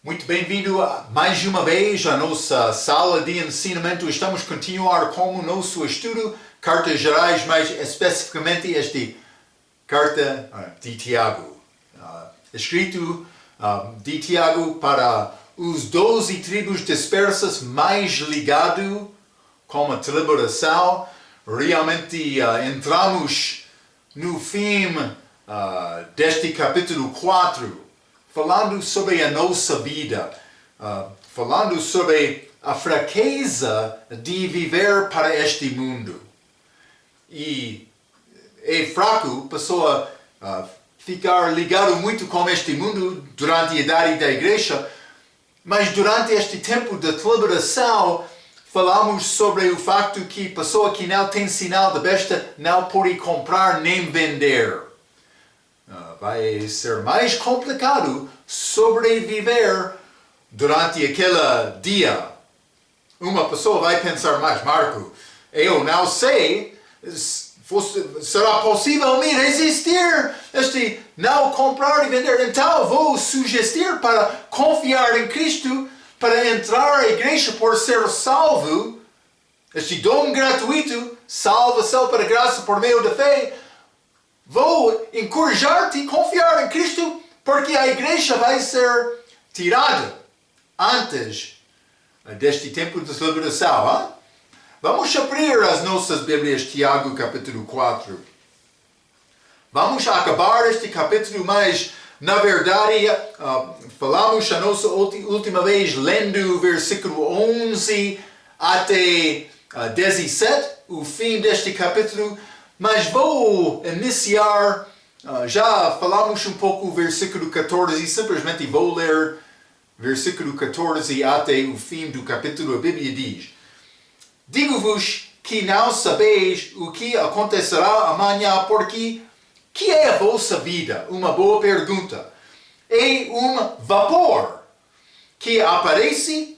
Muito bem-vindo mais uma vez à nossa sala de ensinamento. Estamos a continuar com o nosso estudo, cartas gerais, mais especificamente esta carta de Tiago. Escrito de Tiago para os 12 tribos dispersas, mais ligado com a tribulação. Realmente entramos no fim deste capítulo 4. Falando sobre a nossa vida, falando sobre a fraqueza de viver para este mundo. E é fraco a pessoa ficar ligado muito com este mundo durante a idade da igreja, mas durante este tempo de tribulação, falamos sobre o facto que a pessoa que não tem sinal de besta não pode comprar nem vender. Vai ser mais complicado sobreviver durante aquele dia. Uma pessoa vai pensar, mas Marco, eu não sei, será possível me resistir este não comprar e vender? Então vou sugerir para confiar em Cristo, para entrar à igreja por ser salvo, este dom gratuito, salvação para graça por meio da fé. Vou encorajar-te a confiar em Cristo, porque a igreja vai ser tirada antes deste tempo de celebração. Vamos abrir as nossas Bíblias, Tiago capítulo 4. Vamos acabar este capítulo, mas na verdade falamos a nossa última vez lendo o versículo 11 até 17, o fim deste capítulo. Mas vou iniciar, já falamos um pouco o versículo 14 e simplesmente vou ler versículo 14 até o fim do capítulo. A Bíblia diz: Digo-vos que não sabeis o que acontecerá amanhã, porque que é a vossa vida? Uma boa pergunta. É um vapor que aparece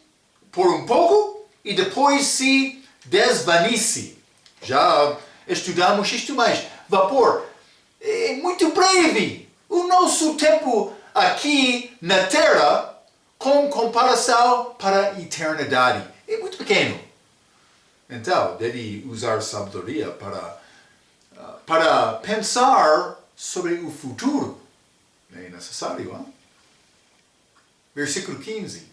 por um pouco e depois se desvanece. Já estudamos isto, mas vapor é muito breve. O nosso tempo aqui na Terra, com comparação para a eternidade, é muito pequeno. Então, deve usar sabedoria para pensar sobre o futuro. É necessário, hein? Versículo 15.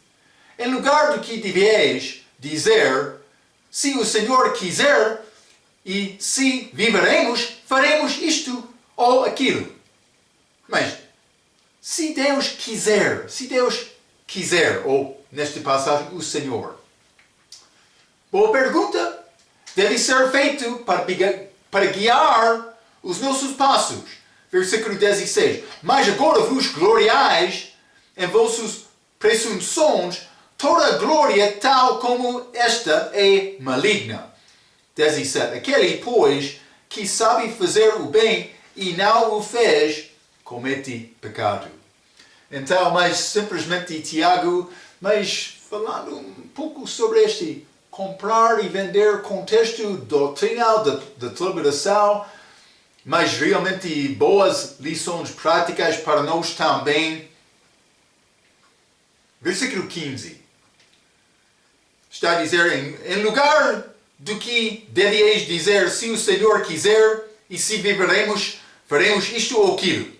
Em lugar do que deveis dizer, se o Senhor quiser, e se viveremos, faremos isto ou aquilo. Mas, se Deus quiser, ou nesta passagem, o Senhor. Boa pergunta. Deve ser feito para guiar os nossos passos. Versículo 16. Mas agora vos gloriais em vossos presunções, toda glória tal como esta é maligna. 17. Aquele, pois, que sabe fazer o bem e não o fez, comete pecado. Então, mas simplesmente Tiago, mas falando um pouco sobre este comprar e vender, contexto doutrinal da tribulação, mas realmente boas lições práticas para nós também. Versículo 15. Está a dizer, em lugar do que deveis dizer, se o Senhor quiser, e se viveremos, faremos isto ou aquilo.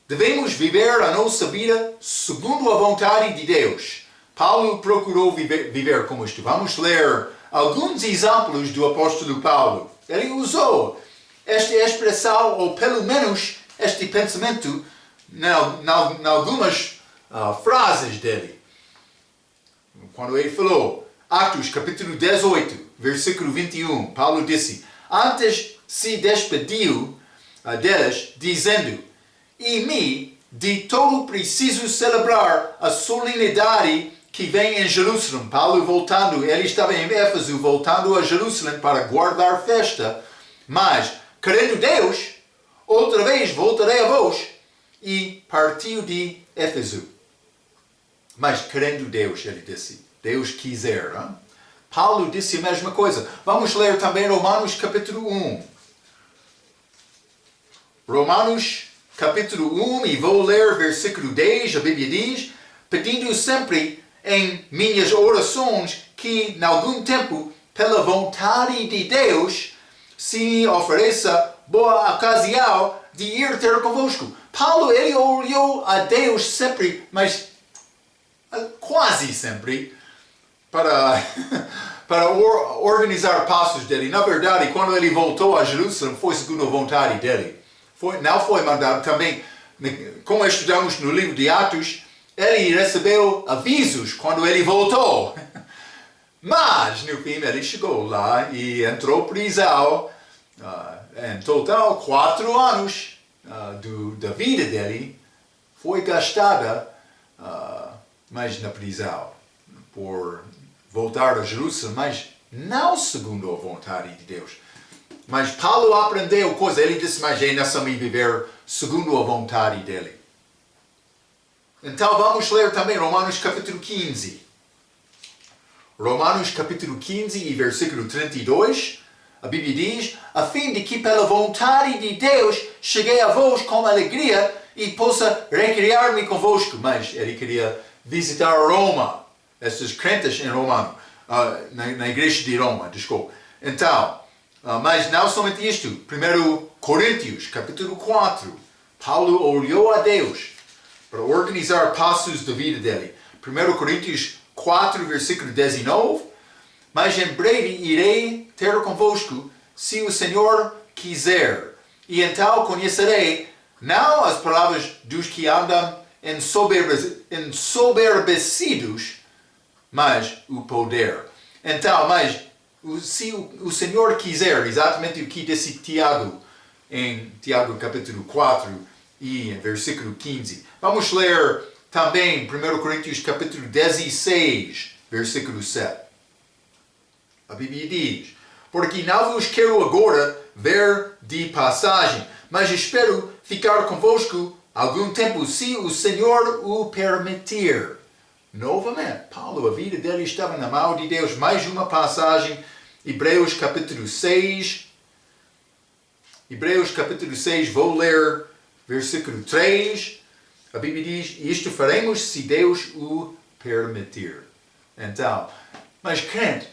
Devemos viver a nossa vida segundo a vontade de Deus. Paulo procurou viver como isto. Vamos ler alguns exemplos do apóstolo Paulo. Ele usou esta expressão, ou pelo menos este pensamento, em algumas frases dele. Quando ele falou, Atos capítulo 18, versículo 21, Paulo disse, antes se despediu deles, dizendo, e me de todo preciso celebrar a solenidade que vem em Jerusalém. Paulo voltando, ele estava em Éfeso, voltando a Jerusalém para guardar festa, mas, querendo Deus, outra vez voltarei a vós, e partiu de Éfeso. Mas querendo Deus, ele disse, Deus quiser. Hein? Paulo disse a mesma coisa. Vamos ler também Romanos capítulo 1. Romanos capítulo 1, e vou ler versículo 10, a Bíblia diz, pedindo sempre em minhas orações que, em algum tempo, pela vontade de Deus, se ofereça boa ocasião de ir ter convosco. Paulo, ele orou a Deus sempre, mas quase sempre, para organizar passos dele. Na verdade, quando ele voltou a Jerusalém, foi segundo a vontade dele. Não foi mandado também, como estudamos no livro de Atos, ele recebeu avisos quando ele voltou. Mas, no fim, ele chegou lá e entrou prisão. Em total, 4 anos da vida dele foi gastada mas na prisão por voltar a Jerusalém, mas não segundo a vontade de Deus. Mas Paulo aprendeu coisa, ele disse, mas é necessário viver segundo a vontade dele. Então vamos ler também Romanos capítulo 15. Romanos capítulo 15 e versículo 32, a Bíblia diz, a fim de que pela vontade de Deus cheguei a vós com alegria e possa recriar-me convosco. Mas ele queria visitar Roma, esses crentes em Roma, na igreja de Roma, desculpa. Então, mas não somente isto, 1 Coríntios, capítulo 4, Paulo orou a Deus para organizar passos da vida dele. 1 Coríntios 4, versículo 19, mas em breve irei ter convosco, se o Senhor quiser, e então conhecerei não as palavras dos que andam ensoberbecidos, mas o poder. Então, mas se o Senhor quiser, exatamente o que disse Tiago, em Tiago capítulo 4 e versículo 15. Vamos ler também 1 Coríntios capítulo 16, versículo 7. A Bíblia diz, porque não vos quero agora ver de passagem, mas espero ficar convosco algum tempo, se o Senhor o permitir. Novamente, Paulo, a vida dele estava na mão de Deus. Mais uma passagem, Hebreus capítulo 6. Hebreus capítulo 6, vou ler versículo 3. A Bíblia diz, isto faremos se Deus o permitir. Então, mas crente,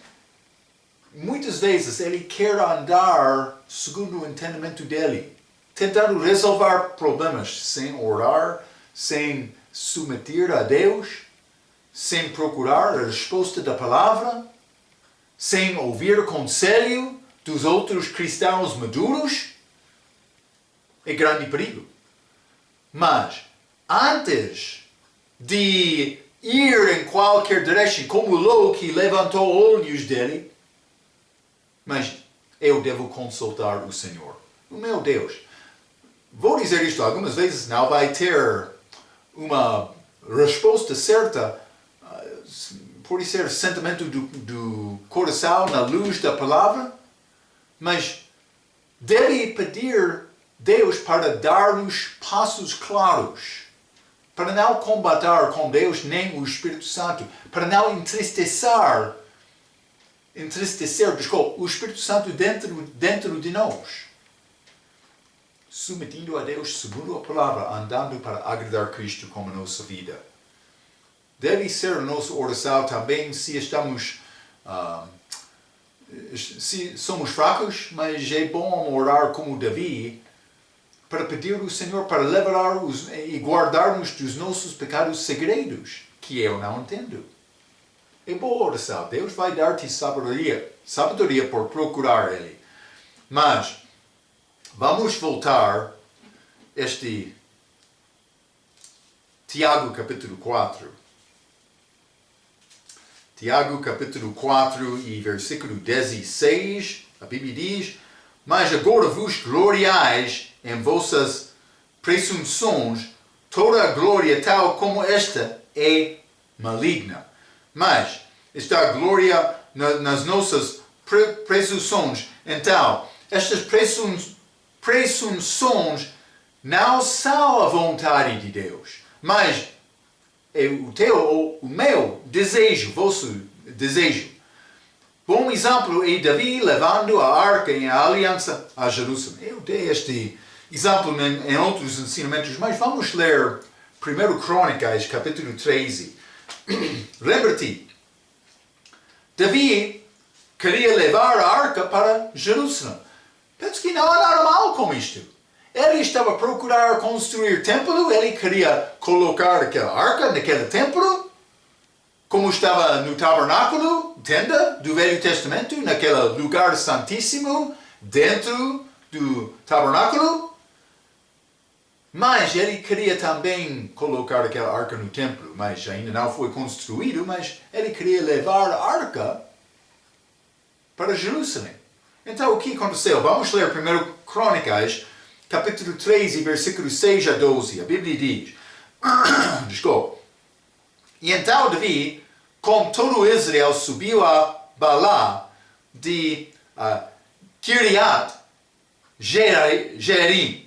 muitas vezes ele quer andar segundo o entendimento dele, tentando resolver problemas sem orar, sem submeter a Deus, sem procurar a resposta da palavra, sem ouvir conselho dos outros cristãos maduros. É grande perigo. Mas, antes de ir em qualquer direção, como Ló que levantou olhos dele, mas eu devo consultar o Senhor. O meu Deus. Vou dizer isto, algumas vezes não vai ter uma resposta certa, pode ser sentimento do coração na luz da palavra, mas deve pedir Deus para dar-nos passos claros, para não combater com Deus nem o Espírito Santo, para não entristecer o Espírito Santo dentro de nós. Submetindo a Deus segundo a palavra, andando para agradar Cristo como a nossa vida. Deve ser a nossa oração também se estamos, se somos fracos, mas é bom orar como Davi, para pedir ao Senhor para livrar-nos e guardar-nos dos nossos pecados segredos, que eu não entendo. É boa oração. Deus vai dar-te sabedoria por procurar Ele. Mas, vamos voltar este Tiago capítulo 4. Tiago capítulo 4 e versículo 16, a Bíblia diz, mas agora vos gloriais em vossas presunções, toda a glória tal como esta é maligna. Mas está a glória nas nossas presunções. Então, estas presunções não são a vontade de Deus, mas é o meu desejo, vosso desejo. Bom exemplo é Davi levando a arca em aliança a Jerusalém. Eu dei este exemplo em outros ensinamentos, mas vamos ler 1 Crônicas, capítulo 13. Lembra-te, Davi queria levar a arca para Jerusalém. Penso que não há nada mal com isto. Ele estava a procurar construir templo, ele queria colocar aquela arca naquele templo, como estava no tabernáculo, tenda do Velho Testamento, naquele lugar santíssimo, dentro do tabernáculo. Mas ele queria também colocar aquela arca no templo, mas ainda não foi construído, mas ele queria levar a arca para Jerusalém. Então o que aconteceu? Vamos ler 1 Crônicas, capítulo 13, versículos 6 a 12. A Bíblia diz, desculpa. E então Davi, com todo Israel, subiu a Balá de Kiriat Jearim,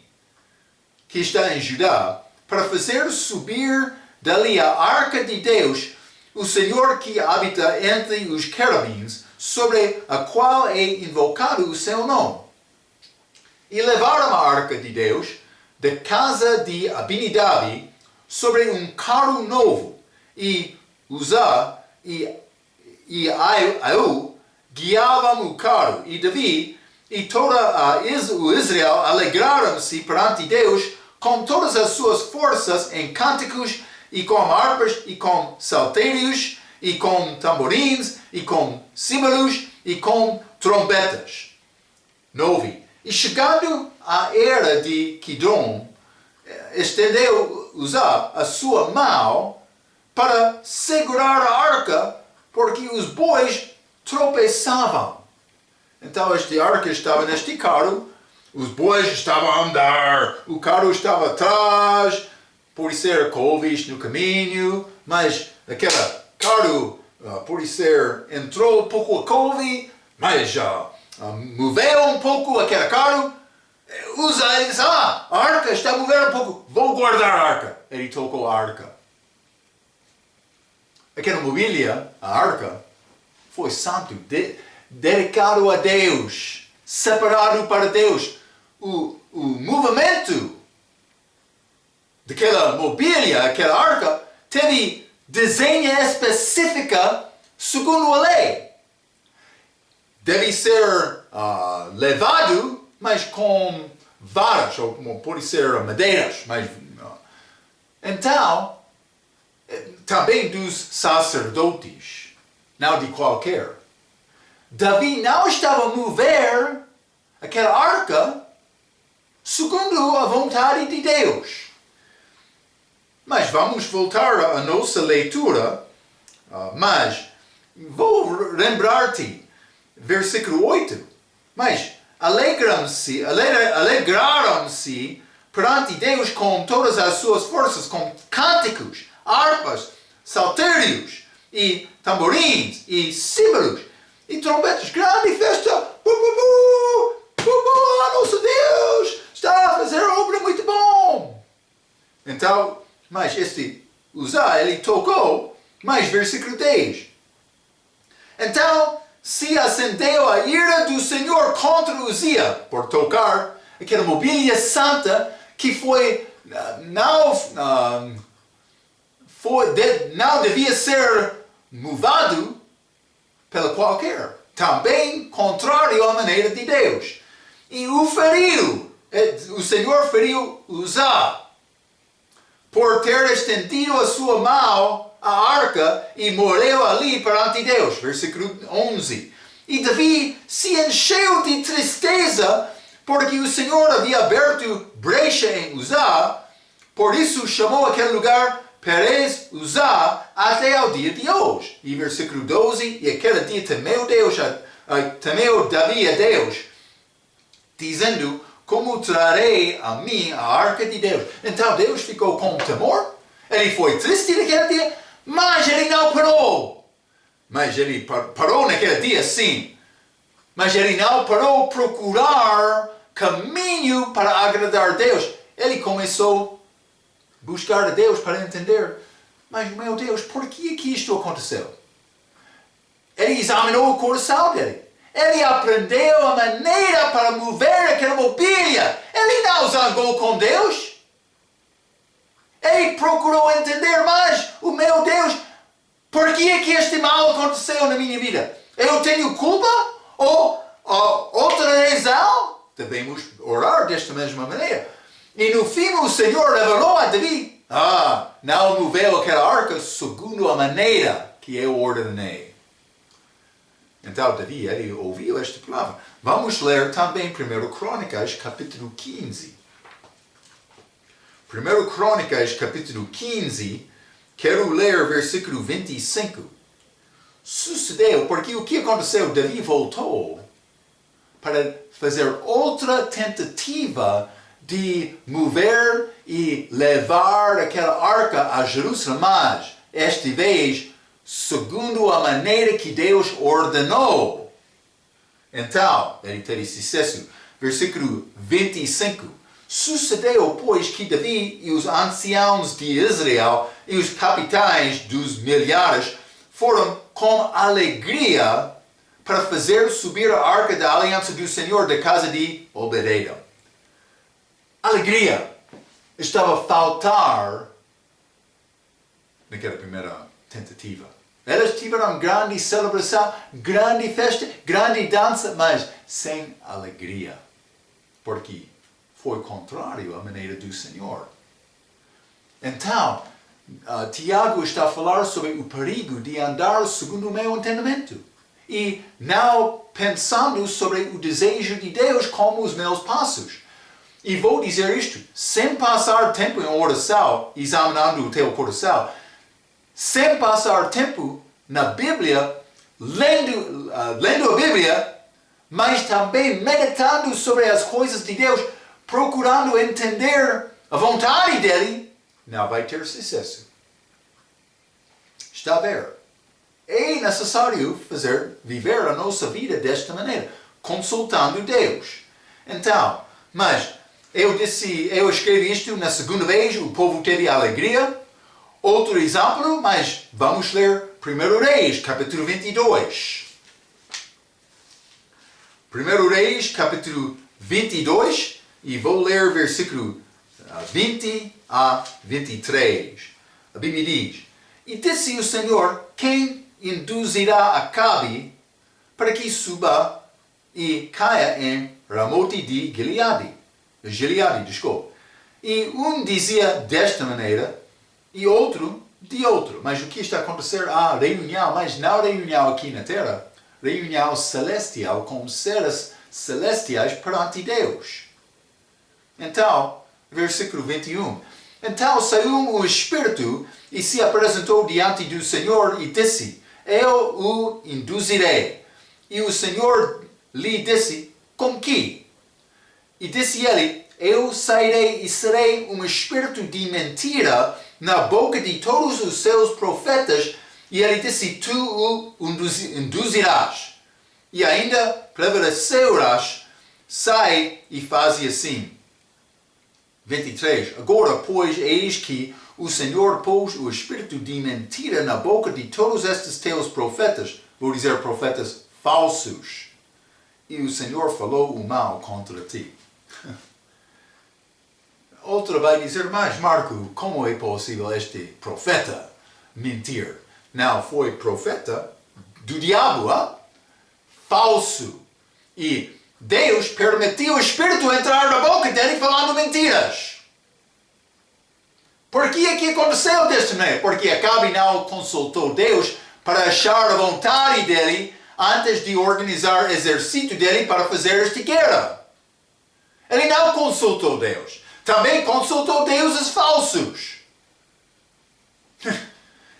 que está em Judá, para fazer subir dali a arca de Deus, o Senhor que habita entre os querubins, sobre a qual é invocado o seu nome. E levaram a arca de Deus da casa de Abinadab sobre um carro novo, e Uzá e Aú guiavam o carro, e Davi e toda o Israel alegraram-se perante Deus com todas as suas forças em cânticos, e com harpas, e com saltérios, e com tamborins, e com símbolos, e com trombetas. 9. E chegando à era de Kidron, estendeu Uzá a sua mão para segurar a arca, porque os bois tropeçavam. Então esta arca estava neste carro, os bois estavam a andar, o carro estava atrás, por ser couves no caminho, mas aquele carro, por ser, entrou um pouco a couve, mas moveu um pouco aquele carro, Uzá disse, a arca está a mover um pouco, vou guardar a arca. Ele tocou a arca. Aquela mobília, a arca, foi santo, dedicado a Deus, separado para Deus. O movimento daquela mobília, aquela arca, teve desenho específica segundo a lei. Deve ser levado, mas com varas, ou como pode ser madeiras. Mas, então, também dos sacerdotes, não de qualquer. Davi não estava a mover aquela arca segundo a vontade de Deus. Mas vamos voltar à nossa leitura, mas vou lembrar-te, versículo 8, mas alegraram-se perante Deus com todas as suas forças, com cânticos, harpas, saltérios, e tamborins, e símbolos, e trombetas, grande festa, nosso Deus está a fazer obra muito bom. Então, mas este Uzá, ele tocou, mas versículo 10. Então, se acendeu a ira do Senhor contra Uzia, por tocar aquela mobília santa que não devia ser movado pela qualquer. Também contrário à maneira de Deus. E o Senhor feriu Uzá por ter estendido a sua mão à arca e morreu ali perante Deus. Versículo 11. E Davi se encheu de tristeza porque o Senhor havia aberto brecha em Uzá, por isso chamou aquele lugar Perez Uzá até ao dia de hoje. E versículo 12, e aquele dia temeu Davi a Deus, dizendo, como trarei a mim a arca de Deus? Então Deus ficou com temor, ele foi triste naquele dia, mas ele não parou. Mas ele parou naquele dia, sim. Mas ele não parou procurar caminho para agradar a Deus. Ele começou a buscar a Deus para entender, mas meu Deus, por que isto aconteceu? Ele examinou o coração dele. Ele aprendeu a maneira para mover aquela mobília. Ele não zangou com Deus. Ele procurou entender mais. O meu Deus, por que é que este mal aconteceu na minha vida? Eu tenho culpa? Ou outra razão? Devemos orar desta mesma maneira. E no fim o Senhor revelou a Davi: não moveu aquela arca segundo a maneira que eu ordenei. Então Davi, ele ouviu esta palavra. Vamos ler também 1 Crônicas, capítulo 15. 1 Crônicas, capítulo 15, quero ler versículo 25. Sucedeu, porque o que aconteceu? Davi voltou para fazer outra tentativa de mover e levar aquela arca a Jerusalém, mas esta vez segundo a maneira que Deus ordenou. Então, ele teve sucesso. Versículo 25. Sucedeu, pois, que Davi e os anciãos de Israel e os capitães dos milhares foram com alegria para fazer subir a arca da aliança do Senhor da casa de Obed-edom. Alegria estava a faltar naquela primeira tentativa. Eles tiveram grande celebração, grande festa, grande dança, mas sem alegria. Porque foi contrário à maneira do Senhor. Então, Tiago está a falar sobre o perigo de andar segundo o meu entendimento. E não pensando sobre o desejo de Deus como os meus passos. E vou dizer isto, sem passar tempo em oração, examinando o teu coração, sem passar tempo na Bíblia, lendo a Bíblia, mas também meditando sobre as coisas de Deus, procurando entender a vontade dele, não vai ter sucesso. Está a ver? É necessário viver a nossa vida desta maneira, consultando Deus. Então, mas eu escrevi isto na segunda vez, o povo teve alegria. Outro exemplo, mas vamos ler 1 Reis, capítulo 22. 1 Reis, capítulo 22, e vou ler versículo 20 a 23. A Bíblia diz: E disse o Senhor: quem induzirá Acabe para que suba e caia em Ramote de Gileade, desculpa. E um dizia desta maneira, e outro de outro. Mas o que está a acontecer? Reunião, mas não reunião aqui na terra. Reunião celestial com seres celestiais perante Deus. Então, versículo 21. Então saiu o Espírito e se apresentou diante do Senhor e disse: Eu o induzirei. E o Senhor lhe disse: Com que? E disse ele: Eu sairei e serei um espírito de mentira na boca de todos os seus profetas. E ele disse: Tu o induzirás. E ainda prevalecerás. Sai e faze assim. 23. Agora, pois, eis que o Senhor pôs o espírito de mentira na boca de todos estes teus profetas. Vou dizer profetas falsos. E o Senhor falou o mal contra ti. Outra vai dizer: mas Marco, como é possível este profeta mentir? Não, foi profeta do diabo, falso. E Deus permitiu o Espírito entrar na boca dele falando mentiras. Por que é que aconteceu desta maneira? Porque Acabe não consultou Deus para achar a vontade dele antes de organizar o exército dele para fazer esta guerra. Ele não consultou Deus. Também consultou deuses falsos.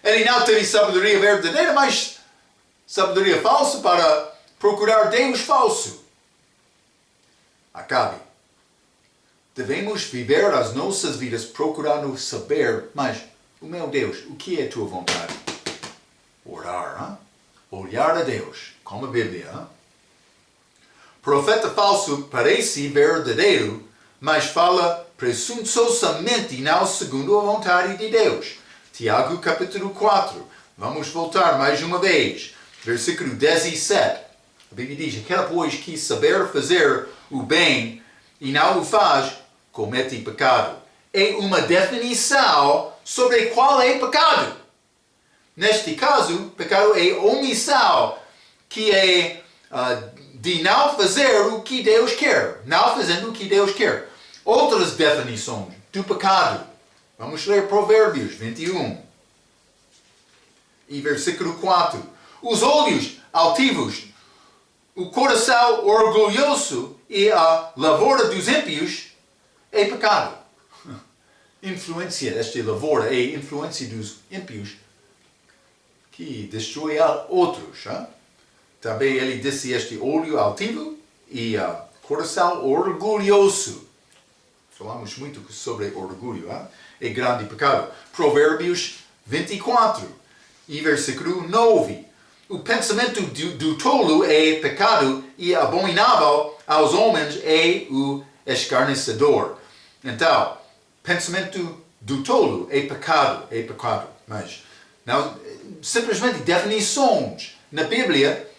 Ele não teve sabedoria verdadeira, mas sabedoria falsa para procurar Deus falso. Acabe. Devemos viver as nossas vidas procurando saber, mas, o meu Deus, o que é a tua vontade? Orar, olhar a Deus, como a Bíblia. Profeta falso parece verdadeiro, mas fala presunçosamente e não segundo a vontade de Deus. Tiago capítulo 4. Vamos voltar mais uma vez. Versículo 17. A Bíblia diz: aquele, pois, que saber fazer o bem e não o faz, comete pecado. é uma definição sobre qual é pecado. Neste caso, pecado é omissão, que é de não fazer o que Deus quer, não fazendo o que Deus quer. Outras definições do pecado. Vamos ler Provérbios 21 e versículo 4. Os olhos altivos, o coração orgulhoso e a lavoura dos ímpios é pecado. Influência, esta lavoura é influência dos ímpios que destrói a outros. Hein? Também ele disse este olho altivo e coração orgulhoso. Falamos muito sobre orgulho. Hein? É grande pecado. Provérbios 24 e versículo 9. O pensamento do tolo é pecado e abominável aos homens é o escarnecedor. Então, pensamento do tolo é pecado. Mas, não, simplesmente definições na Bíblia,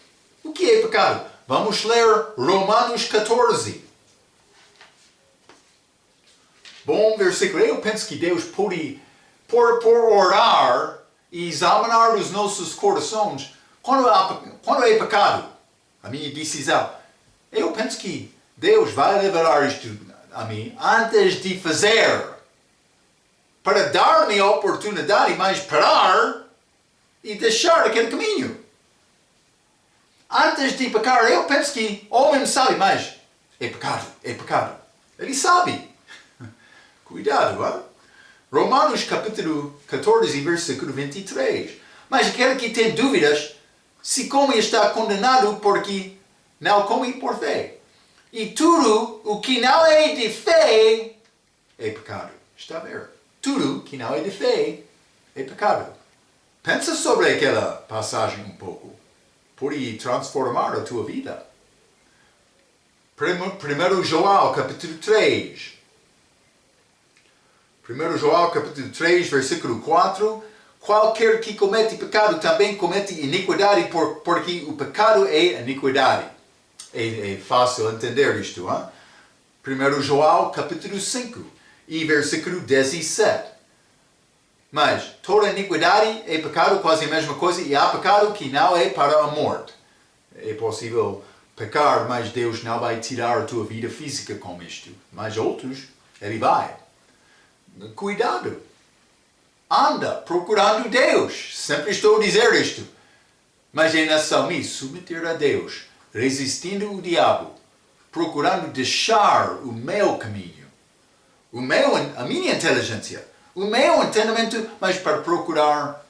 o que é pecado? Vamos ler Romanos 14. Bom versículo. Eu penso que Deus pode, por orar e examinar os nossos corações, quando é pecado, a minha decisão, eu penso que Deus vai revelar isto a mim antes de fazer, para dar-me a oportunidade, mas parar e deixar aquele caminho. Antes de pecar, eu penso que o homem sabe, mas é pecado. Ele sabe. Cuidado, hein? Romanos capítulo 14, versículo 23. Mas aquele que tem dúvidas, se come está condenado porque não come por fé. E tudo o que não é de fé é pecado. Está a ver? Tudo que não é de fé é pecado. Pensa sobre aquela passagem um pouco. Pode transformar a tua vida. 1 João capítulo 3. 1 João capítulo 3, versículo 4. Qualquer que comete pecado também comete iniquidade, porque o pecado é iniquidade. É fácil entender isto. Hein? 1 João capítulo 5 e versículo 17. Mas toda iniquidade é pecado, quase a mesma coisa, e há pecado que não é para a morte. É possível pecar, mas Deus não vai tirar a tua vida física com isto. Mas outros, Ele vai. Cuidado. Anda procurando Deus. Sempre estou a dizer isto. Mas é necessário me submeter a Deus, resistindo o diabo, procurando deixar o meu caminho, a minha inteligência, o meu entendimento, mas para procurar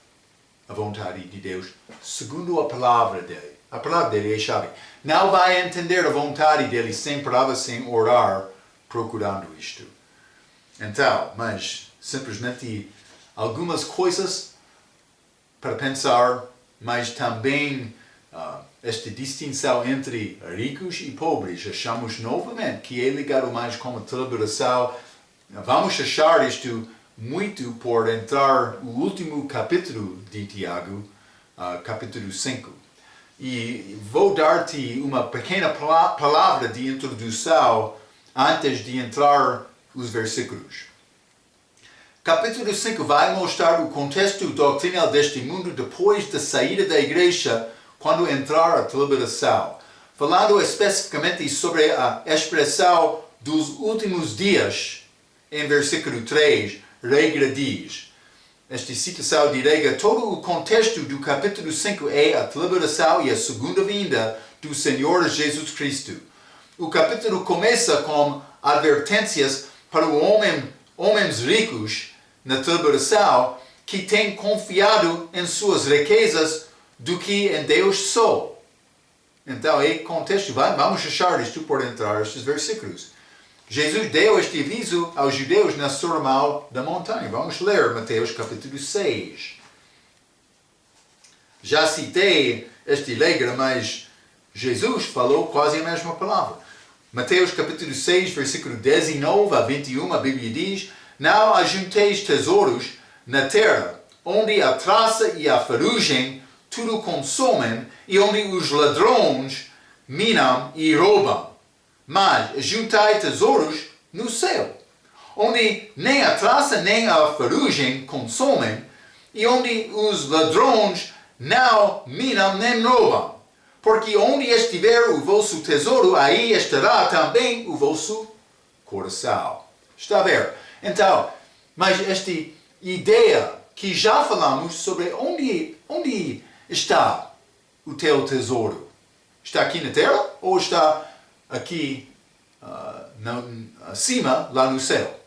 a vontade de Deus, segundo a palavra dele. A palavra dele é chave. Não vai entender a vontade dele sem palavra, sem orar, procurando isto. Então, mas simplesmente algumas coisas para pensar, mas também esta distinção entre ricos e pobres. Achamos novamente que é ligado mais com a deliberação. Vamos achar isto muito por entrar no último capítulo de Tiago, capítulo 5. E vou dar-te uma pequena palavra de introdução antes de entrar nos versículos. Capítulo 5 vai mostrar o contexto doutrinal deste mundo depois da saída da igreja, quando entrar a deliberação. Falando especificamente sobre a expressão dos últimos dias, em versículo 3, regra diz. Esta citação de regra, todo o contexto do capítulo 5 é a deliberação e a segunda vinda do Senhor Jesus Cristo. O capítulo começa com advertências para homens ricos na deliberação que têm confiado em suas riquezas do que em Deus só. Então, é contexto. Vamos achar isto por entrar estes versículos. Jesus deu este aviso aos judeus na Sermão da Montanha. Vamos ler Mateus capítulo 6. Já citei esta regra, mas Jesus falou quase a mesma palavra. Mateus capítulo 6, versículo 19 a 21, a Bíblia diz: Não ajunteis tesouros na terra, onde a traça e a ferrugem tudo consomem, e onde os ladrões minam e roubam. Mas juntai tesouros no céu, onde nem a traça nem a ferrugem consomem, e onde os ladrões não minam nem roubam. Porque onde estiver o vosso tesouro, aí estará também o vosso coração. Está a ver? Então, mas esta ideia que já falamos sobre onde está o teu tesouro? Está aqui na terra ou está aqui acima, lá no céu?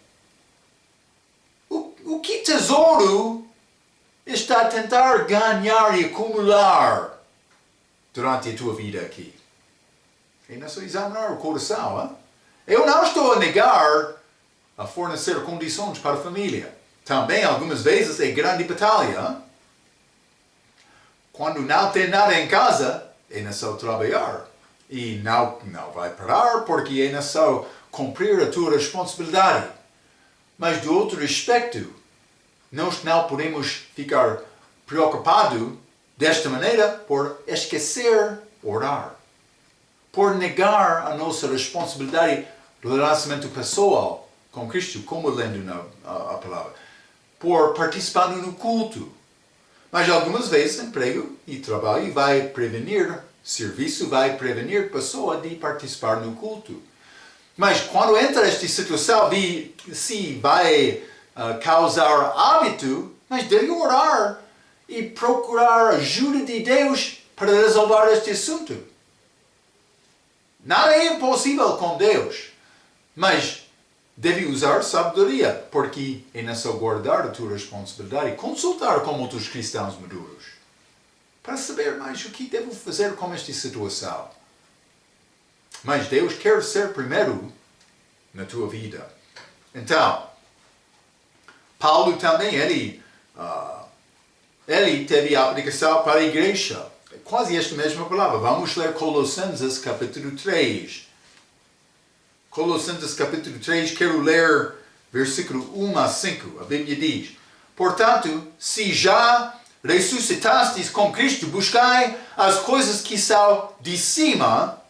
O que tesouro está a tentar ganhar e acumular durante a tua vida aqui? É só examinar o coração. Hein? Eu não estou a negar a fornecer condições para a família. Também, algumas vezes, é grande batalha. Hein? Quando não tem nada em casa, é só trabalhar. E não vai parar porque é só cumprir a tua responsabilidade. Mas, do outro aspecto, nós não podemos ficar preocupados desta maneira por esquecer orar. Por negar a nossa responsabilidade do relacionamento pessoal com Cristo, como lendo a palavra. Por participar no culto. Mas algumas vezes emprego e trabalho vai prevenir, serviço vai prevenir a pessoa de participar no culto. Mas quando entra esta situação, se vai causar hábito, mas deve orar e procurar ajuda de Deus para resolver este assunto. Nada é impossível com Deus, mas deve usar sabedoria, porque é só guardar a tua responsabilidade e consultar com outros cristãos maduros para saber mais o que devo fazer com esta situação. Mas Deus quer ser primeiro na tua vida. Então, Paulo também, ele teve a aplicação para a igreja. Quase esta mesma palavra. Vamos ler Colossenses capítulo 3. Colossenses capítulo 3, quero ler versículo 1 a 5. A Bíblia diz: portanto, se já ressuscitastes com Cristo, buscai as coisas que são de cima,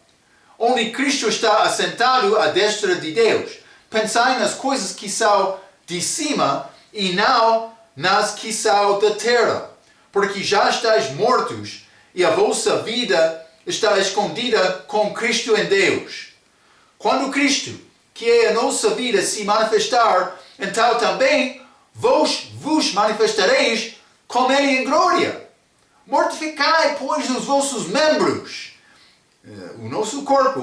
onde Cristo está assentado à destra de Deus. Pensai nas coisas que são de cima e não nas que são da terra, porque já estáis mortos e a vossa vida está escondida com Cristo em Deus. Quando Cristo, que é a nossa vida, se manifestar, então também vos manifestareis com Ele em glória. Mortificai, pois, os vossos membros, o nosso corpo,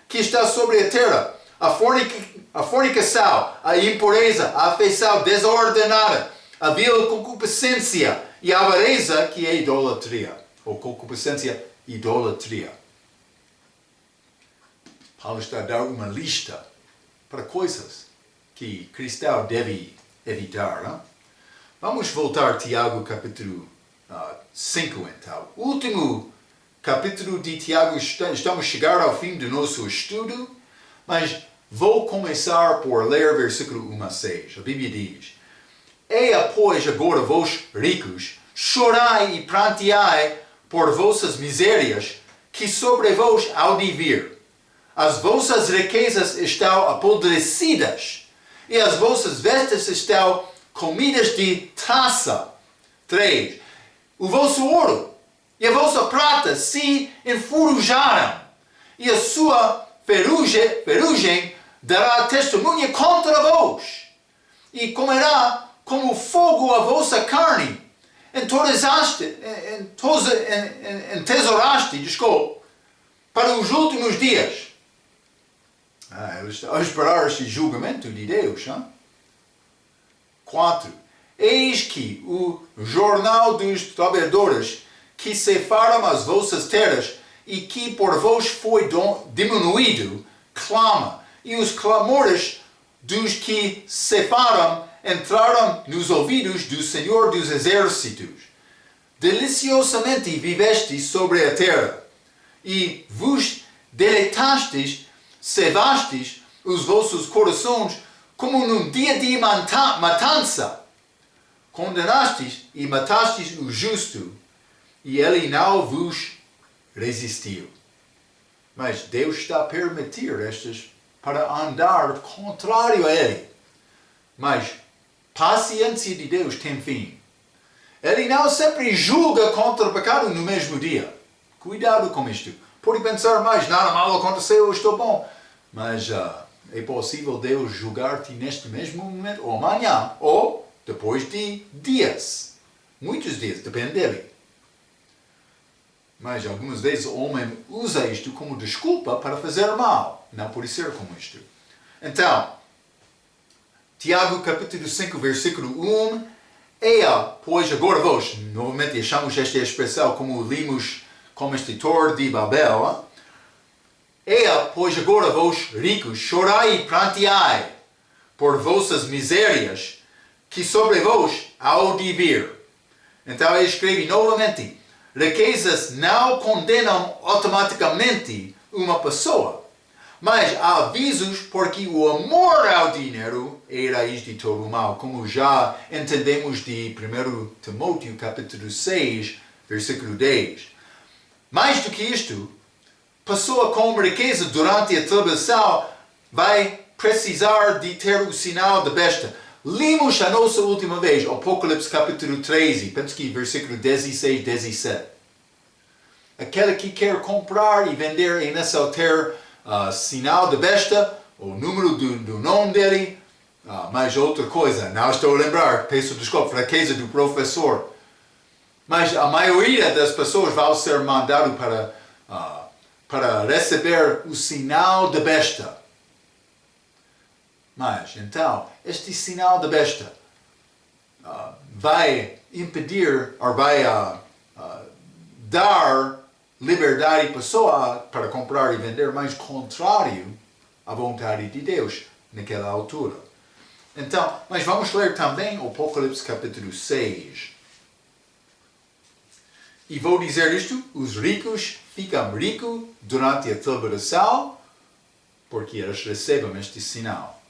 que está sobre a terra, a fornicação, a impureza, a afeição desordenada, a vil concupiscência e a avareza, que é idolatria, ou concupiscência, idolatria. Paulo está a dar uma lista para coisas que cristão deve evitar. Não? Vamos voltar a Tiago capítulo 5 então. Último capítulo de Tiago, estamos a chegar ao fim do nosso estudo, mas vou começar por ler versículo 1 a 6. A Bíblia diz: eia, pois, agora vós ricos, chorai e pranteai por vossas misérias, que sobre vós hão de vir. As vossas riquezas estão apodrecidas, e as vossas vestes estão comidas de traça. 3. O vosso ouro e a vossa prata se enferrujaram, e a sua ferrugem dará testemunha contra vós, e comerá como fogo a vossa carne. Entesouraste, para os últimos dias. Ele está a esperar este julgamento de Deus. 4. Eis que o jornal dos trabalhadores que ceifaram as vossas terras e que por vós foi diminuído, clama, e os clamores dos que ceifaram entraram nos ouvidos do Senhor dos Exércitos. Deliciosamente vivestes sobre a terra, e vos deleitastes, cevastes os vossos corações como num dia de matança. Condenastes e matastes o justo, e ele não vos resistiu. Mas Deus está a permitir estas para andar contrário a ele. Mas paciência de Deus tem fim. Ele não sempre julga contra o pecado no mesmo dia. Cuidado com isto. Pode pensar, mas nada mal aconteceu, eu estou bom. Mas é possível Deus julgar-te neste mesmo momento, ou amanhã, ou depois de dias. Muitos dias, depende dele. Mas algumas vezes o homem usa isto como desculpa para fazer mal. Não pode ser como isto. Então, Tiago capítulo 5, versículo 1. Pois agora vós, novamente achamos esta expressão como limos como este Torre de Babel. Pois agora vós ricos, chorai e pranteai por vossas misérias, que sobre vós há de vir. Então ele escreve novamente, riquezas não condenam automaticamente uma pessoa, mas há avisos porque o amor ao dinheiro é raiz de todo o mal, como já entendemos de 1 Timóteo capítulo 6, versículo 10. Mais do que isto, pessoa com riqueza durante a tribulação vai precisar de ter o sinal da besta. Lemos a nossa última vez, Apocalipse capítulo 13, penso que versículo 16, 17. Aquele que quer comprar e vender e nessa ter sinal da besta, o número do nome dele, mais outra coisa, não estou a lembrar, peço desculpa, fraqueza do professor. Mas a maioria das pessoas vai ser mandado para receber o sinal da besta. Mas, então, este sinal da besta vai impedir, ou vai dar liberdade à pessoa para comprar e vender, mas contrário à vontade de Deus naquela altura. Então, mas vamos ler também o Apocalipse capítulo 6. E vou dizer isto, os ricos ficam ricos durante a tribulação, porque eles recebem este sinal.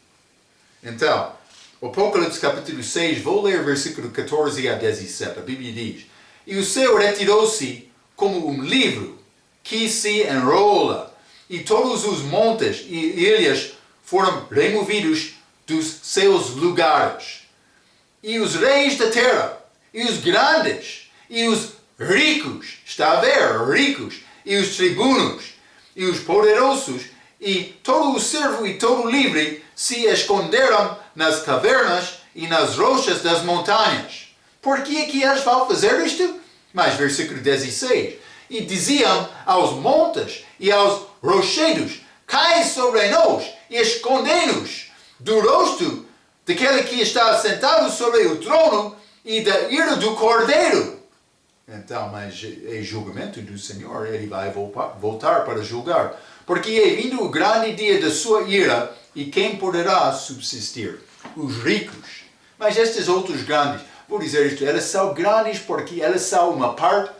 Então, Apocalipse capítulo 6, vou ler versículo 14 a 17. A Bíblia diz, e o céu retirou-se como um livro que se enrola, e todos os montes e ilhas foram removidos dos seus lugares. E os reis da terra, e os grandes, e os ricos, está a ver, ricos, e os tribunos, e os poderosos, e todo o servo e todo o livre se esconderam nas cavernas e nas rochas das montanhas. Por que é que eles vão fazer isto? Mas versículo 16. E diziam aos montes e aos rochedos, cai sobre nós e esconde-nos do rosto daquele que está sentado sobre o trono e da ira do Cordeiro. Então, mas é julgamento do Senhor, ele vai voltar para julgar. Porque é vindo o grande dia da sua ira, e quem poderá subsistir? Os ricos. Mas estes outros grandes, vou dizer isto, eles são grandes porque eles são uma parte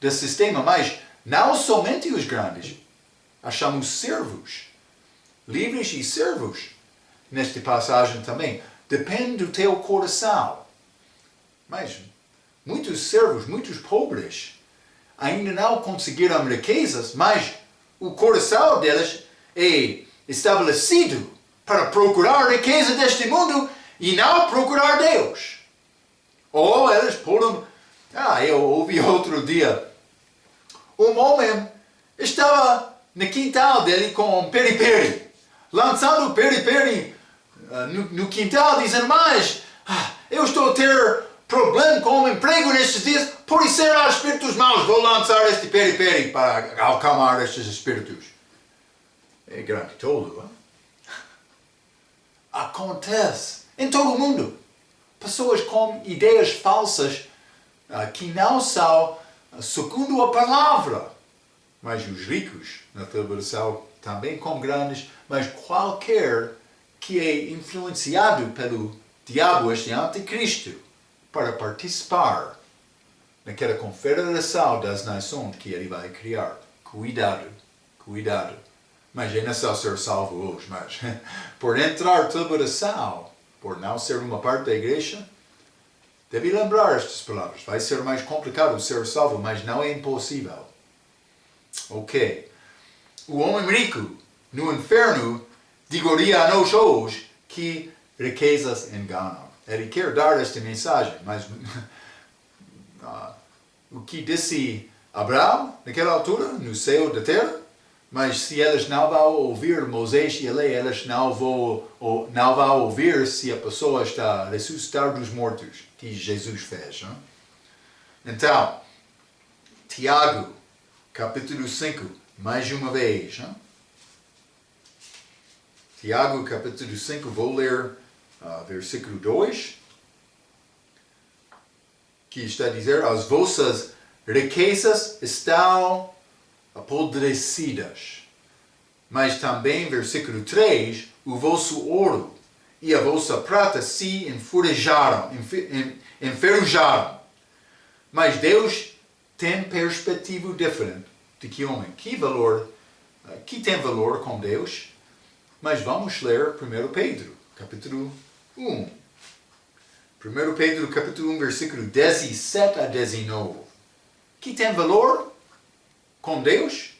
do sistema, mas não somente os grandes. Achamos servos, livres e servos, nesta passagem também. Depende do teu coração. Mas muitos servos, muitos pobres, ainda não conseguiram riquezas, mas o coração deles é estabelecido para procurar a riqueza deste mundo e não procurar Deus. Ou eles podem... eu ouvi outro dia, um homem estava no quintal dele com um peri-peri, lançando o peri-peri no quintal, dizendo, mas eu estou a ter problema com o emprego nestes dias, por isso será espíritos maus, vou lançar este peri-peri para acalmar estes espíritos. É grande tolo, hein? Acontece em todo o mundo. Pessoas com ideias falsas que não são segundo a palavra. Mas os ricos na tribulação também com grandes, mas qualquer que é influenciado pelo diabo, este anticristo, para participar naquela confederação das nações que ele vai criar. Cuidado, cuidado. Mas é necessário ser salvo hoje, mas por entrar tribulação, por não ser uma parte da igreja, deve lembrar estas palavras. Vai ser mais complicado ser salvo, mas não é impossível. Ok. O homem rico no inferno digoria a nós hoje que riquezas enganam. Ele quer dar esta mensagem, mas o que disse Abraão naquela altura, no céu da terra, mas se eles não vão ouvir Moisés e a lei, eles não vão ouvir se a pessoa está a ressuscitar dos mortos, que Jesus fez. Não? Então, Tiago, capítulo 5, mais uma vez. Não? Tiago, capítulo 5, vou ler versículo 2, que está a dizer, as vossas riquezas estão apodrecidas. Mas também, versículo 3, o vosso ouro e a vossa prata se enferrujaram. Mas Deus tem perspectiva diferente de que homem. Que tem valor com Deus? Mas vamos ler 1 Pedro, capítulo 1. 1 Pedro, capítulo 1, versículo 17 a 19. Que tem valor com Deus?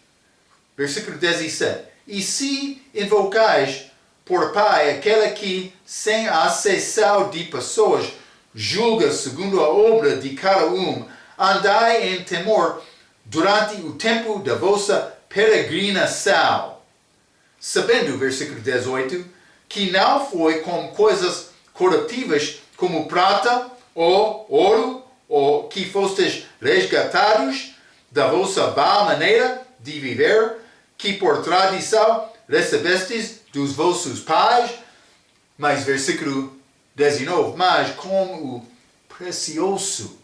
Versículo 17. E se invocais por Pai aquele que, sem a acessão de pessoas, julga segundo a obra de cada um, andai em temor durante o tempo da vossa peregrinação. Sabendo, versículo 18, que não foi com coisas corruptíveis como prata ou ouro, ou que fostes resgatados da vossa vã maneira de viver, que por tradição recebestes dos vossos pais, mas versículo 19, mas com o precioso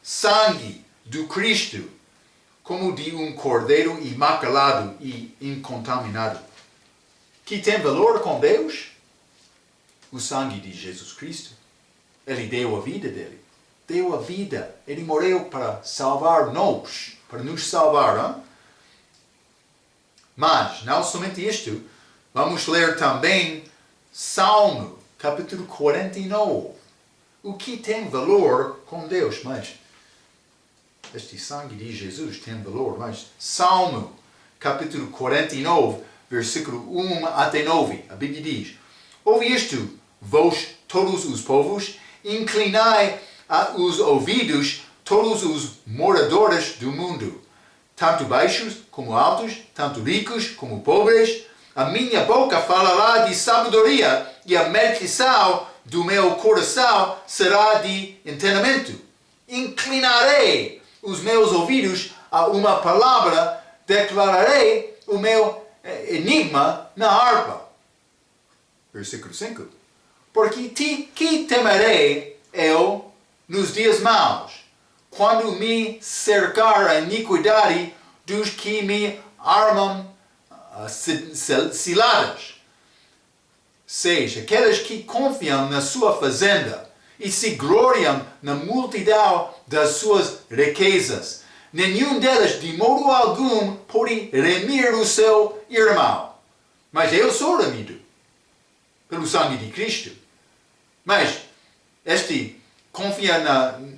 sangue do Cristo, como de um cordeiro imaculado e incontaminado, que tem valor com Deus, o sangue de Jesus Cristo. Ele deu a vida dele. Deu a vida. Ele morreu para salvar-nos, para nos salvar. Hein? Mas, não somente isto, vamos ler também Salmo, capítulo 49. O que tem valor com Deus, mas este sangue de Jesus tem valor, mas Salmo, capítulo 49, versículo 1 até 9, a Bíblia diz, ouve isto, vós todos os povos, inclinai os ouvidos todos os moradores do mundo, tanto baixos como altos, tanto ricos como pobres, a minha boca falará de sabedoria e a meditação do meu coração será de entendimento. Inclinarei os meus ouvidos a uma palavra, declararei o meu enigma na harpa. Versículo 5. Porque que temerei eu nos dias maus, quando me cercar a iniquidade dos que me armam ciladas? 6. Aqueles que confiam na sua fazenda e se gloriam na multidão das suas riquezas. Nenhum deles, de modo algum, pode remir o seu irmão. Mas eu sou remido pelo sangue de Cristo. Mas este confia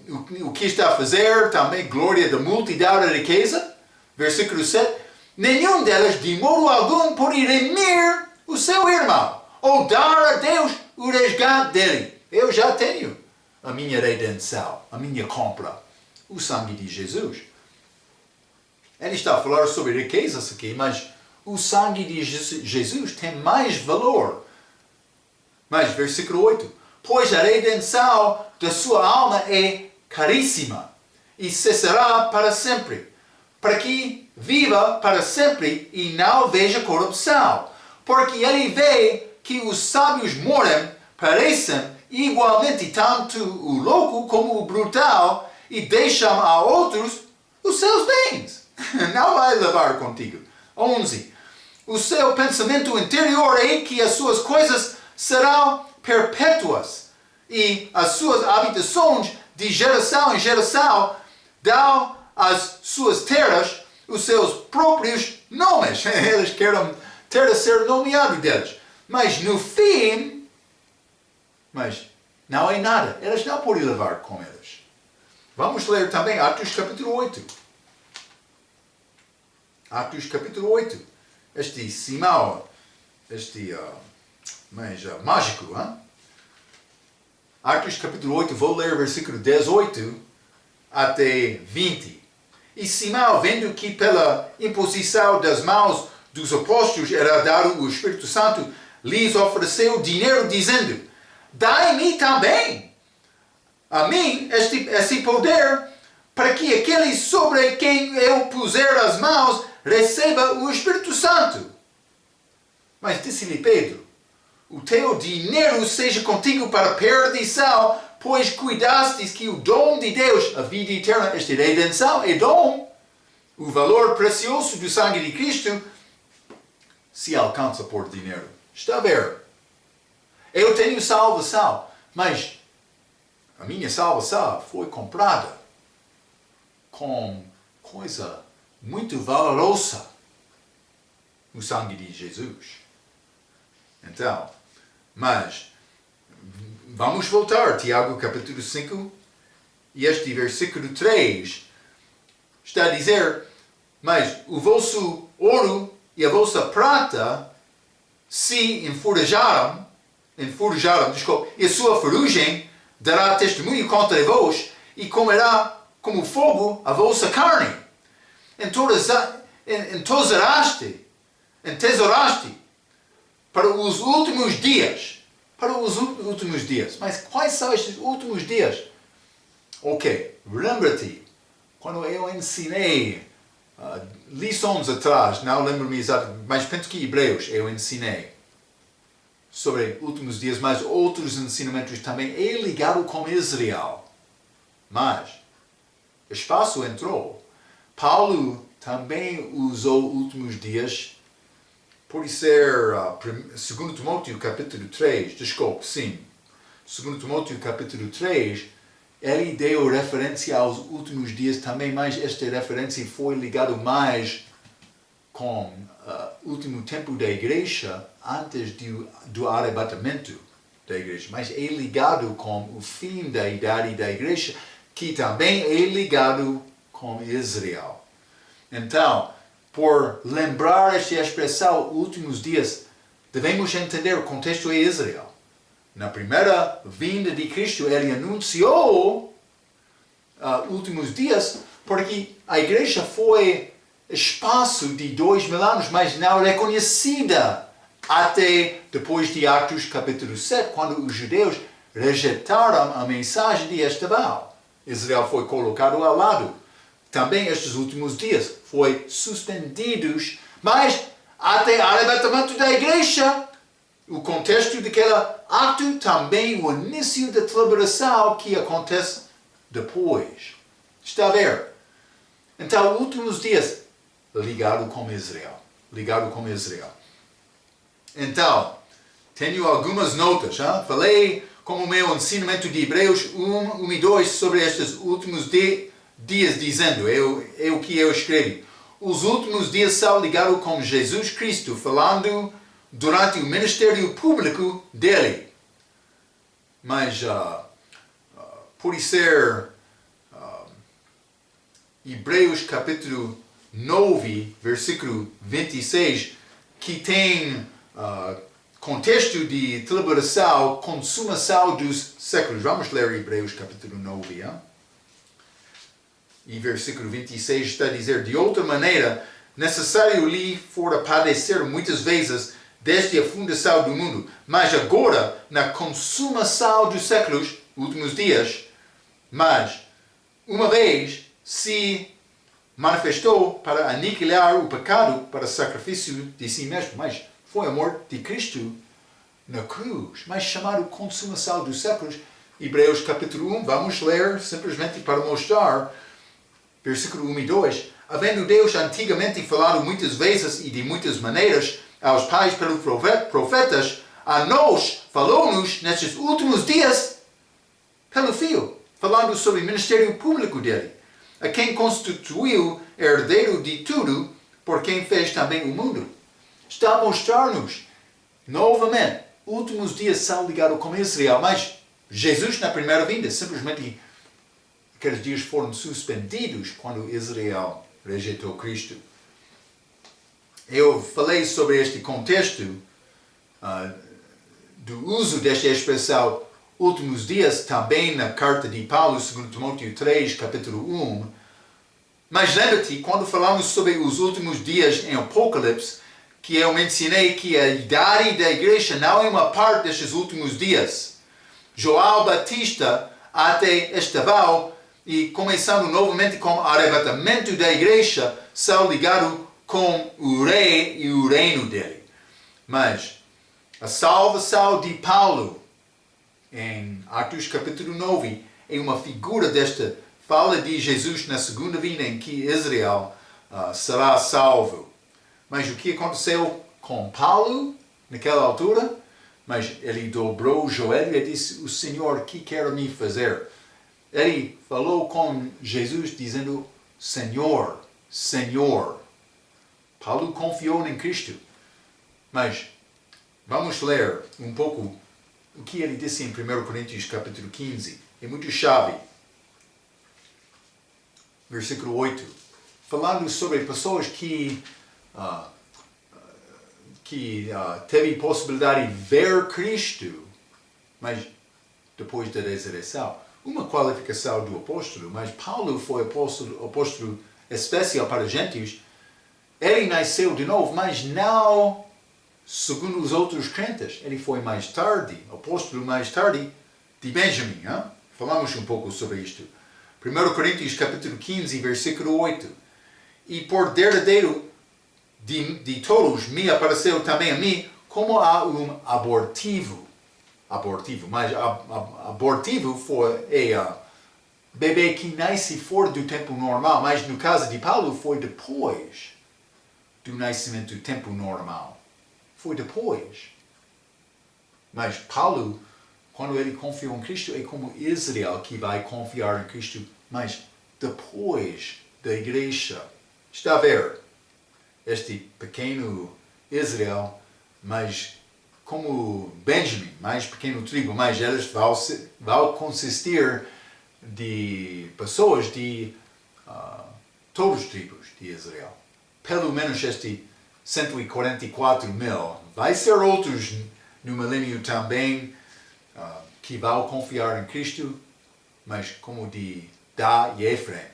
no que está a fazer, também glória da multidão da riqueza. Versículo 7. Nenhum deles, de modo algum, pode remir o seu irmão, ou dar a Deus o resgate dele. Eu já tenho a minha redenção, a minha compra, o sangue de Jesus. Ele está a falar sobre riquezas aqui, mas o sangue de Jesus tem mais valor. Mas, versículo 8, pois a redenção da sua alma é caríssima e cessará para sempre, para que viva para sempre e não veja corrupção, porque ele vê que os sábios morrem, parecem igualmente tanto o louco como o brutal e deixam a outros os seus bens. Não vai levar contigo. 11. O seu pensamento interior é que as suas coisas serão perpétuas e as suas habitações de geração em geração dão às suas terras os seus próprios nomes. Eles querem ter a ser nomeado deles. Mas no fim, não é nada. Eles não podem levar com eles. Vamos ler também Atos capítulo 8. Atos capítulo 8. Este Simão, mágico, hein? Atos capítulo 8, vou ler versículo 18 até 20. E Simão, vendo que pela imposição das mãos dos apóstolos era dado o Espírito Santo, lhes ofereceu dinheiro, dizendo: dai-me também a mim esse poder, para que aquele sobre quem eu puser as mãos receba o Espírito Santo. Mas disse-lhe Pedro: o teu dinheiro seja contigo para perdição, pois cuidastes que o dom de Deus, a vida eterna, esta redenção é dom, o valor precioso do sangue de Cristo, se alcança por dinheiro. Está a ver? Eu tenho salvação, mas a minha salvação foi comprada com coisa muito valorosa, o sangue de Jesus. Então, mas vamos voltar, Tiago capítulo 5, e este versículo 3 está a dizer: mas o vosso ouro e a vossa prata se enferrujaram, e a sua ferrugem dará testemunho contra vós, e comerá como fogo a vossa carne. Entesouraste para os últimos dias. Para os últimos dias. Mas quais são estes últimos dias? Ok, lembra-te, quando eu ensinei lições atrás, não lembro-me exatamente, mas penso que Hebreus eu ensinei sobre últimos dias, mas outros ensinamentos também é ligado com Israel. Mas espaço entrou. Paulo também usou últimos dias. Pode ser 2 Timóteo capítulo 3, desculpe, sim. 2 Timóteo capítulo 3, ele deu referência aos últimos dias também, mas esta referência foi ligada mais com o último tempo da igreja, antes do arrebatamento da igreja. Mas é ligado com o fim da idade da igreja, que também é ligado com Israel. Então, por lembrar esta expressão, últimos dias, devemos entender o contexto de Israel. Na primeira vinda de Cristo, ele anunciou últimos dias, porque a igreja foi espaço de 2000 anos, mas não reconhecida até depois de Atos capítulo 7, quando os judeus rejeitaram a mensagem de Estevão. Israel foi colocado ao lado. Também estes últimos dias foi suspendidos, mas até o arrebatamento da igreja, o contexto daquele ato, também o início da celebração que acontece depois. Está a ver? Então, últimos dias, ligado com Israel. Então, tenho algumas notas. Falei como meu ensinamento de Hebreus 1 e 2 sobre estes últimos dias, dizendo, é o que eu escrevi. Os últimos dias são ligados com Jesus Cristo, falando durante o ministério público dele. Mas pode ser Hebreus capítulo 9, versículo 26, que tem contexto de celebração, consumação dos séculos. Vamos ler Hebreus capítulo 9, E versículo 26 está a dizer: de outra maneira, necessário lhe fora padecer muitas vezes desde a fundação do mundo, mas agora, na consumação dos séculos, últimos dias, mas uma vez se manifestou para aniquilar o pecado para sacrifício de si mesmo. Mas foi a morte de Cristo na cruz, mas chamado consumação dos séculos. Hebreus capítulo 1, vamos ler simplesmente para mostrar, versículo 1 e 2. Havendo Deus antigamente falado muitas vezes e de muitas maneiras aos pais pelos profetas, a nós falou-nos nestes últimos dias pelo Filho, falando sobre o ministério público dele, a quem constituiu herdeiro de tudo, por quem fez também o mundo. Está a mostrar-nos, novamente, últimos dias são ligados com Israel, mas Jesus na primeira vinda, simplesmente aqueles dias foram suspendidos quando Israel rejeitou Cristo. Eu falei sobre este contexto do uso desta expressão últimos dias também na carta de Paulo, 2 Timóteo 3, capítulo 1. Mas lembra-te, quando falamos sobre os últimos dias em Apocalipse, que eu mencionei que a idade da igreja não é uma parte destes últimos dias. João Batista até estava, e começando novamente com o arrebatamento da igreja, são ligados com o rei e o reino dele. Mas a salvação de Paulo, em Atos capítulo 9, é uma figura desta fala de Jesus na segunda vinda em que Israel será salvo. Mas o que aconteceu com Paulo naquela altura? Mas ele dobrou o joelho e disse: o Senhor, o que quer me fazer? Ele falou com Jesus dizendo: Senhor, Senhor. Paulo confiou em Cristo. Mas vamos ler um pouco o que ele disse em 1 Coríntios capítulo 15. É muito chave. Versículo 8. Falando sobre pessoas que teve possibilidade de ver Cristo, mas depois da ressurreição. Uma qualificação do apóstolo, mas Paulo foi apóstolo especial para gentios. Ele nasceu de novo, mas não segundo os outros crentes. Ele foi mais tarde, apóstolo mais tarde de Benjamim. Hein? Falamos um pouco sobre isto. 1 Coríntios capítulo 15, versículo 8. E por derradeiro de todos me apareceu também a mim como a um abortivo. Mas abortivo foi bebê que nasce fora do tempo normal, mas no caso de Paulo foi depois do nascimento do tempo normal. Foi depois. Mas Paulo, quando ele confiou em Cristo, é como Israel que vai confiar em Cristo, mas depois da igreja. Está a ver? Este pequeno Israel, mas como Benjamim, mais pequeno tribo, mas eles vão consistir de pessoas de todas as tribos de Israel. Pelo menos este 144 mil. Vai ser outros no milênio também que vão confiar em Cristo, mas como de Dá e Efraim.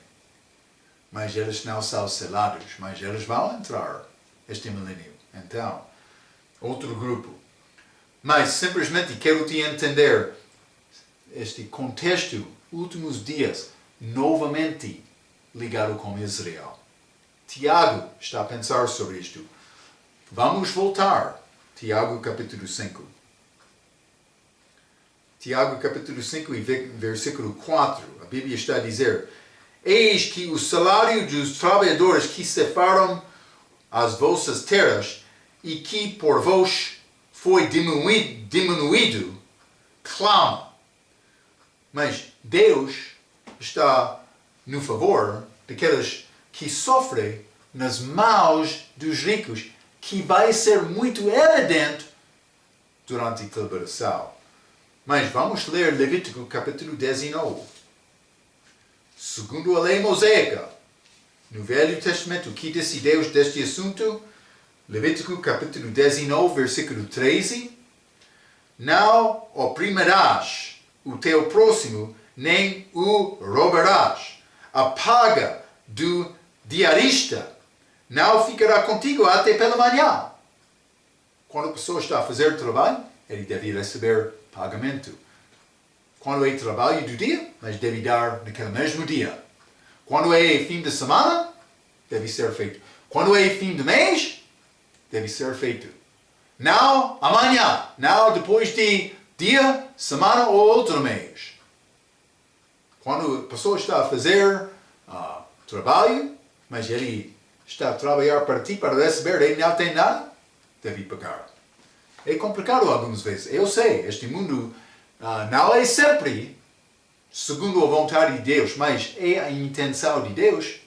Mas eles não são selados, mas eles vão entrar este milênio. Então, outro grupo. Mas simplesmente quero te entender este contexto, últimos dias, novamente ligado com Israel. Tiago está a pensar sobre isto. Vamos voltar. Tiago capítulo 5. Tiago capítulo 5 e versículo 4. A Bíblia está a dizer: eis que o salário dos trabalhadores que cefaram as vossas terras e que por vós foi diminuído, clama. Mas Deus está no favor daqueles que sofrem nas mãos dos ricos, que vai ser muito evidente durante a tribulação. Mas vamos ler Levítico capítulo 19. Segundo a lei mosaica, no Velho Testamento, o que disse Deus deste assunto? Levítico capítulo 19, versículo 13. Não oprimirás o teu próximo, nem o roubarás. A paga do diarista não ficará contigo até pela manhã. Quando a pessoa está a fazer trabalho, ele deve receber pagamento. Quando é trabalho do dia, mas deve dar naquele mesmo dia. Quando é fim de semana, deve ser feito. Quando é fim de mês, deve ser feito. Não amanhã, não depois de dia, semana ou outro mês. Quando a pessoa está a fazer trabalho, mas ele está a trabalhar para ti, para receber, ele não tem nada, deve pagar. É complicado algumas vezes. Eu sei, este mundo não é sempre segundo a vontade de Deus, mas é a intenção de Deus,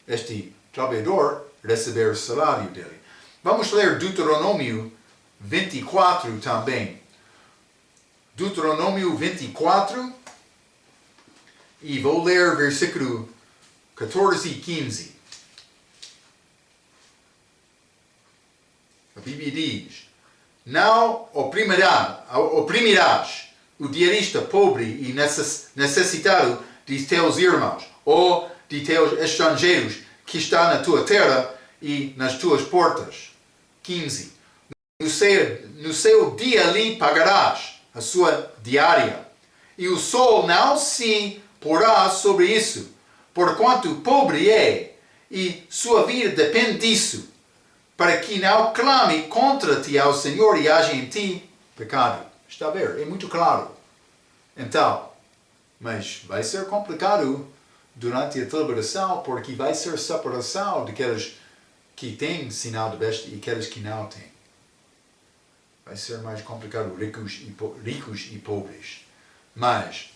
este trabalhador, receber o salário dele. Vamos ler Deuteronômio 24 também. Deuteronômio 24, e vou ler versículo 14 e 15. A Bíblia diz: não oprimirás o diarista pobre e necessitado de teus irmãos, ou de teus estrangeiros que está na tua terra e nas tuas portas. 15. No seu dia lhe pagarás a sua diária, e o sol não se porá sobre isso, porquanto pobre é, e sua vida depende disso, para que não clame contra ti ao Senhor e haja em ti pecado. Está a ver? É muito claro. Então, mas vai ser complicado durante a celebração, porque vai ser separação daqueles que têm sinal de besta e aqueles que não têm. Vai ser mais complicado, ricos e pobres. Mas,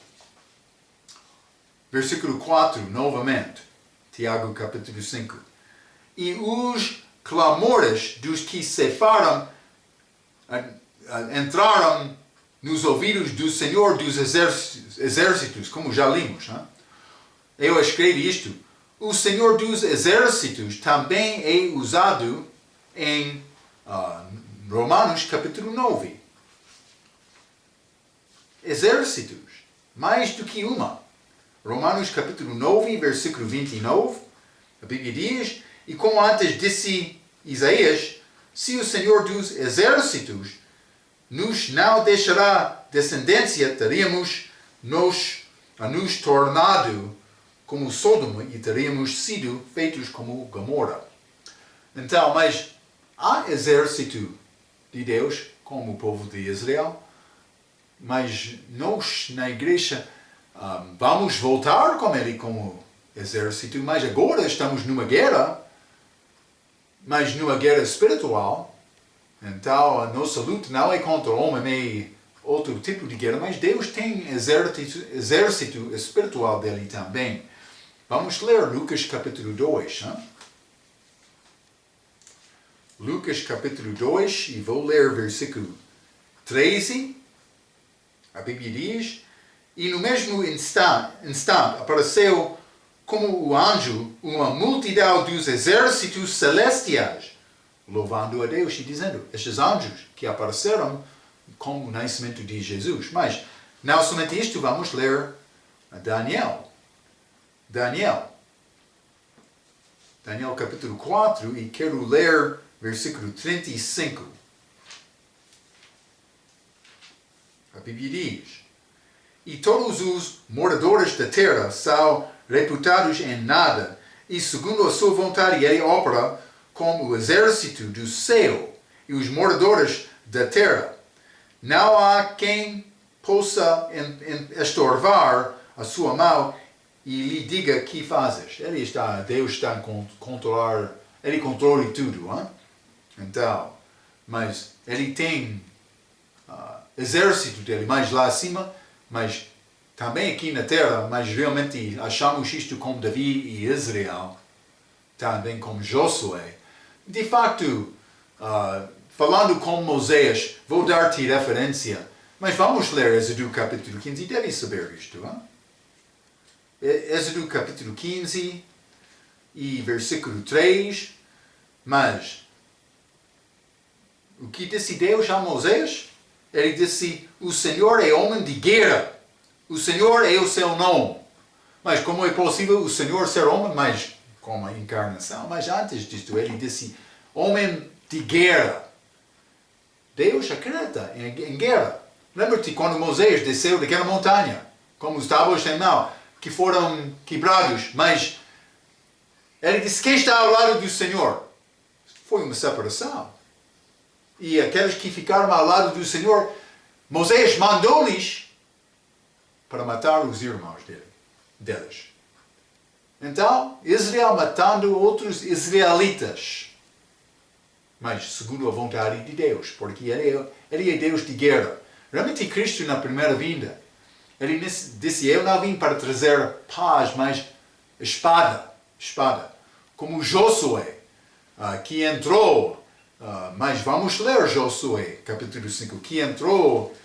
versículo 4, novamente, Tiago capítulo 5. E os clamores dos que cefaram entraram nos ouvidos do Senhor dos exércitos, como já limos. Né? Eu escrevi isto. O Senhor dos exércitos também é usado em Romanos capítulo 9. Exércitos, mais do que uma. Romanos capítulo 9, versículo 29, a Bíblia diz, e como antes disse Isaías, se o Senhor dos exércitos nos não deixará descendência, teríamos nos tornado como Sodoma e teríamos sido feitos como Gomorra. Então, mas há exército de Deus, como o povo de Israel, mas nós, na igreja, vamos voltar com ele como exército, mas agora estamos numa guerra, mas numa guerra espiritual. Então, a nossa luta não é contra o homem, é outro tipo de guerra, mas Deus tem exército espiritual dele também. Vamos ler Lucas capítulo 2. Hein? Lucas capítulo 2, e vou ler versículo 13. A Bíblia diz, e no mesmo instante apareceu como o anjo uma multidão dos exércitos celestiais, louvando a Deus e dizendo, estes anjos que apareceram com o nascimento de Jesus. Mas não somente isto, vamos ler Daniel capítulo 4, e quero ler versículo 35. A Bíblia diz, e todos os moradores da terra são reputados em nada, e segundo a sua vontade ele opera como o exército do céu e os moradores da terra. Não há quem possa estorvar a sua mão e lhe diga que fazes. Deus está a controlar, ele controla tudo. Hein? Então, mas ele tem exército dele mais lá acima, mas também aqui na terra, mas realmente achamos isto como Davi e Israel, também como Josué. De facto, falando com Moisés, vou dar-te referência, mas vamos ler Êxodo capítulo 15, deve saber isto. Hein? Êxodo capítulo 15 e versículo 3, mas o que disse Deus a Moisés? Ele disse, o Senhor é homem de guerra, o Senhor é o seu nome. Mas como é possível o Senhor ser homem, mas com a encarnação? Mas antes disto ele disse, homem de guerra. Deus acredita em guerra. Lembra-te quando Moisés desceu daquela montanha, como os tábuas em mão, que foram quebrados, mas ele disse, quem está ao lado do Senhor? Foi uma separação. E aqueles que ficaram ao lado do Senhor, Moisés mandou-lhes para matar os irmãos deles. Então, Israel matando outros israelitas. Mas segundo a vontade de Deus, porque ele é Deus de guerra. Realmente Cristo na primeira vinda, ele disse, eu não vim para trazer paz, mas espada. Como Josué, que entrou, mas vamos ler Josué, capítulo 5, que entrou,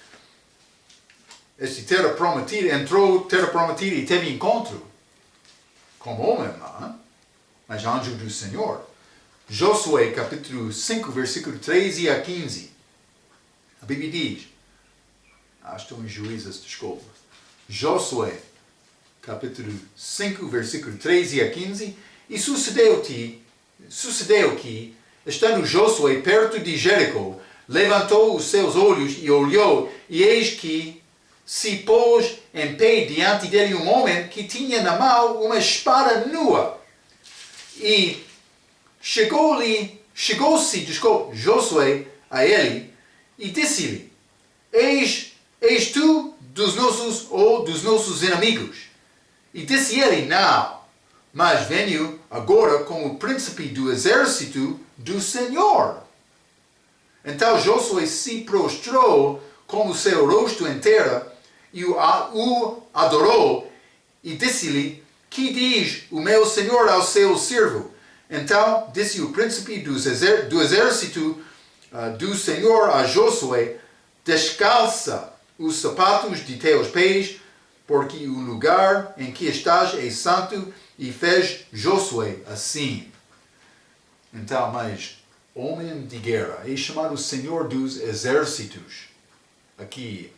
terra prometida e teve encontro com homem, mas anjo do Senhor. Josué, capítulo 5, versículo 13 a 15. A Bíblia diz, estou em Juízes, desculpa, Josué, capítulo 5, versículo 13 a 15, e sucedeu que, estando Josué perto de Jericó, levantou os seus olhos e olhou, e eis que se pôs em pé diante dele um homem que tinha na mão uma espada nua. E chegou-se Josué a ele e disse-lhe, és tu dos nossos inimigos? E disse ele, não, mas venho agora como príncipe do exército do Senhor. Então Josué se prostrou com o seu rosto em terra e o adorou e disse-lhe, que diz o meu Senhor ao seu servo? Então disse o príncipe do exército do Senhor a Josué, descalça os sapatos de teus pés, porque o lugar em que estás é santo. E fez Josué assim. Então, mas homem de guerra é chamado Senhor dos Exércitos. Aqui,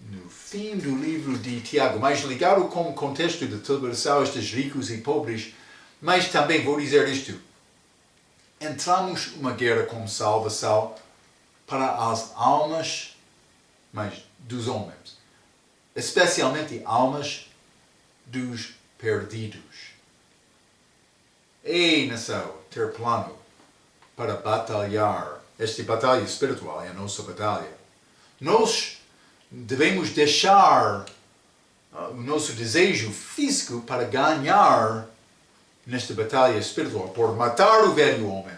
no fim do livro de Tiago, mais ligado com o contexto de tribulação, estes ricos e pobres, mas também vou dizer isto. Entramos numa guerra com salvação para as almas, mas dos homens, especialmente almas dos perdidos. É nação ter plano para batalhar. Esta batalha espiritual é a nossa batalha. Nós devemos deixar o nosso desejo físico para ganhar nesta batalha espiritual, por matar o velho homem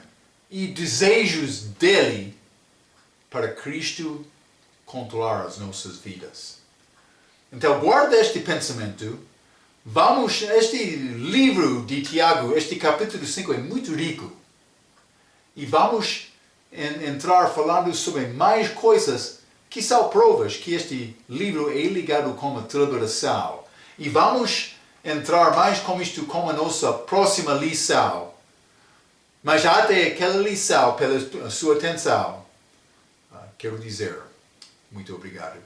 e desejos dele para Cristo controlar as nossas vidas. Então, guarda este pensamento. Este livro de Tiago, este capítulo 5 é muito rico. E vamos entrar falando sobre mais coisas que são provas que este livro é ligado com a tribulação. E vamos entrar mais com isto como a nossa próxima lição. Mas até aquela lição, pela sua atenção, quero dizer muito obrigado.